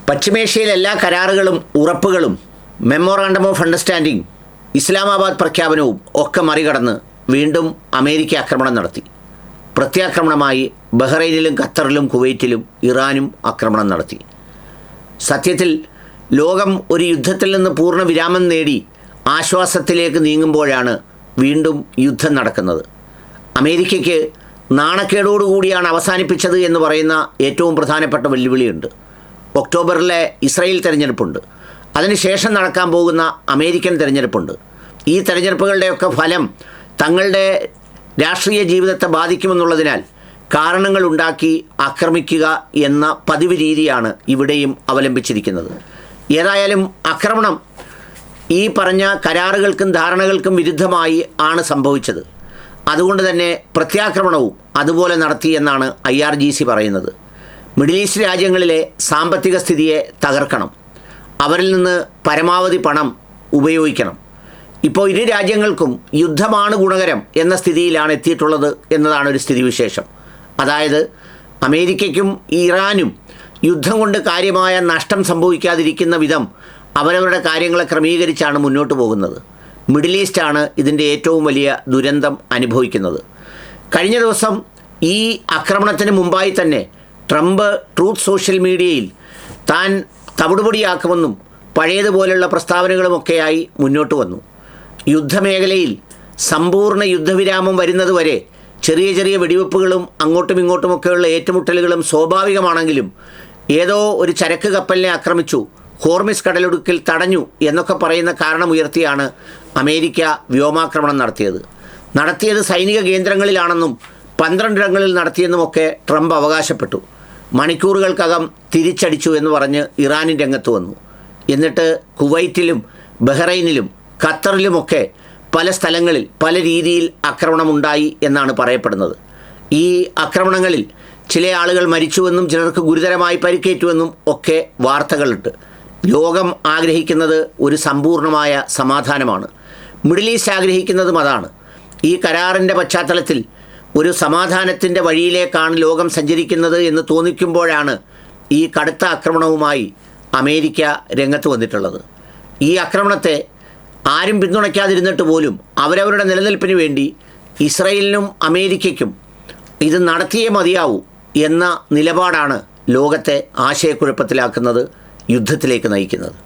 പശ്ചിമേഷ്യയിലെ എല്ലാ കരാറുകളും ഉറപ്പുകളും memorandum of understanding Islamabad പ്രഖ്യാപനവും ഒക്കെ മറികടന്ന് വീണ്ടും അമേരിക്ക ആക്രമണം നടത്തി. പ്രത്യാക്രമണമായി ബഹ്റൈനിലും ഖത്തറിലും കുവൈറ്റിലും ഇറാനും ആക്രമണം നടത്തി. സത്യത്തിൽ ലോകം ഒരു യുദ്ധത്തിൽ നിന്ന് പൂർണ്ണ വിരാമം നേടി ആശ്വാസത്തിലേക്ക് നീങ്ങുമ്പോഴാണ് വീണ്ടും യുദ്ധം നടക്കുന്നത്. അമേരിക്കയ്ക്ക് നാണക്കേടോടുകൂടിയാണ് അവസാനിപ്പിച്ചത് എന്ന് പറയുന്ന ഏറ്റവും പ്രധാനപ്പെട്ട വെല്ലുവിളിയുണ്ട്. ഒക്ടോബറിലെ ഇസ്രായേൽ തെരഞ്ഞെടുപ്പുണ്ട്. അതിനുശേഷം നടക്കാൻ പോകുന്ന അമേരിക്കൻ തെരഞ്ഞെടുപ്പുണ്ട്. ഈ തെരഞ്ഞെടുപ്പുകളുടെയൊക്കെ ഫലം തങ്ങളുടെ രാഷ്ട്രീയ ജീവിതത്തെ ബാധിക്കുമെന്നുള്ളതിനാൽ കാരണങ്ങളുണ്ടാക്കി ആക്രമിക്കുക എന്ന പതിവ് രീതിയാണ് ഇവിടെയും അവലംബിച്ചിരിക്കുന്നത്. ഏതായാലും ആക്രമണം ഈ പറഞ്ഞ കരാറുകൾക്കും ധാരണകൾക്കും വിരുദ്ധമായി ആണ് സംഭവിച്ചത്. അതുകൊണ്ട് തന്നെ പ്രത്യാക്രമണവും അതുപോലെ നടത്തി എന്നാണ് IRGC പറയുന്നത്. മിഡിൽ ഈസ്റ്റ് രാജ്യങ്ങളിലെ സാമ്പത്തിക സ്ഥിതിയെ തകർക്കണം, അവരിൽ നിന്ന് പരമാവധി പണം ഉപയോഗിക്കണം. ഇപ്പോൾ ഇരു രാജ്യങ്ങൾക്കും യുദ്ധമാണ് ഗുണകരം എന്ന സ്ഥിതിയിലാണ് എത്തിയിട്ടുള്ളത് എന്നതാണ് ഒരു സ്ഥിതിവിശേഷം. അതായത് അമേരിക്കയ്ക്കും ഇറാനും യുദ്ധം കൊണ്ട് കാര്യമായ നഷ്ടം സംഭവിക്കാതിരിക്കുന്ന വിധം അവരവരുടെ കാര്യങ്ങളെ ക്രമീകരിച്ചാണ് മുന്നോട്ട് പോകുന്നത്. മിഡിൽ ഈസ്റ്റാണ് ഇതിൻ്റെ ഏറ്റവും വലിയ ദുരന്തം അനുഭവിക്കുന്നത്. കഴിഞ്ഞ ദിവസം ഈ ആക്രമണത്തിന് മുമ്പായി തന്നെ ട്രംപ് ട്രൂത്ത് സോഷ്യൽ മീഡിയയിൽ താൻ തവിടുപൊടിയാക്കുമെന്നും പഴയതുപോലുള്ള പ്രസ്താവനകളുമൊക്കെയായി മുന്നോട്ട് വന്നു. യുദ്ധമേഖലയിൽ സമ്പൂർണ്ണ യുദ്ധവിരാമം വരുന്നതുവരെ ചെറിയ ചെറിയ വെടിവെപ്പുകളും അങ്ങോട്ടും ഇങ്ങോട്ടുമൊക്കെയുള്ള ഏറ്റുമുട്ടലുകളും സ്വാഭാവികമാണെങ്കിലും ഏതോ ഒരു ചരക്ക് കപ്പലിനെ ആക്രമിച്ചു, ഹോർമിസ് കടലിടുക്കിൽ തടഞ്ഞു എന്നൊക്കെ പറയുന്ന കാരണമുയർത്തിയാണ് അമേരിക്ക വ്യോമാക്രമണം നടത്തിയത് സൈനിക കേന്ദ്രങ്ങളിലാണെന്നും 12 ഇടങ്ങളിൽ നടത്തിയെന്നുമൊക്കെ ട്രംപ് അവകാശപ്പെട്ടു. മണിക്കൂറുകൾക്കകം തിരിച്ചടിച്ചു എന്ന് പറഞ്ഞ് ഇറാനും രംഗത്ത് വന്നു. എന്നിട്ട് കുവൈറ്റിലും ബഹ്റൈനിലും ഖത്തറിലുമൊക്കെ പല സ്ഥലങ്ങളിൽ പല രീതിയിൽ ആക്രമണമുണ്ടായി എന്നാണ് പറയപ്പെടുന്നത്. ഈ ആക്രമണങ്ങളിൽ ചില ആളുകൾ മരിച്ചുവെന്നും ചിലർക്ക് ഗുരുതരമായി പരിക്കേറ്റുവെന്നും ഒക്കെ വാർത്തകളുണ്ട്. ലോകം ആഗ്രഹിക്കുന്നത് ഒരു സമ്പൂർണ്ണമായ സമാധാനമാണ്. മിഡിൽ ഈസ്റ്റ് ആഗ്രഹിക്കുന്നതും അതാണ്. ഈ കരാറിൻ്റെ പശ്ചാത്തലത്തിൽ ഒരു സമാധാനത്തിൻ്റെ വഴിയിലേക്കാണ് ലോകം സഞ്ചരിക്കുന്നത് എന്ന് തോന്നിക്കുമ്പോഴാണ് ഈ കടുത്ത ആക്രമണവുമായി അമേരിക്ക രംഗത്ത് വന്നിട്ടുള്ളത്. ഈ ആക്രമണത്തെ ആരും പിന്തുണയ്ക്കാതിരുന്നിട്ട് പോലും അവരവരുടെ നിലനിൽപ്പിന് വേണ്ടി ഇസ്രായേലിനും അമേരിക്കയ്ക്കും ഇത് നടത്തിയേ മതിയാവൂ എന്ന നിലപാടാണ് ലോകത്തെ ആശയക്കുഴപ്പത്തിലാക്കുന്നത്, യുദ്ധത്തിലേക്ക് നയിക്കുന്നത്.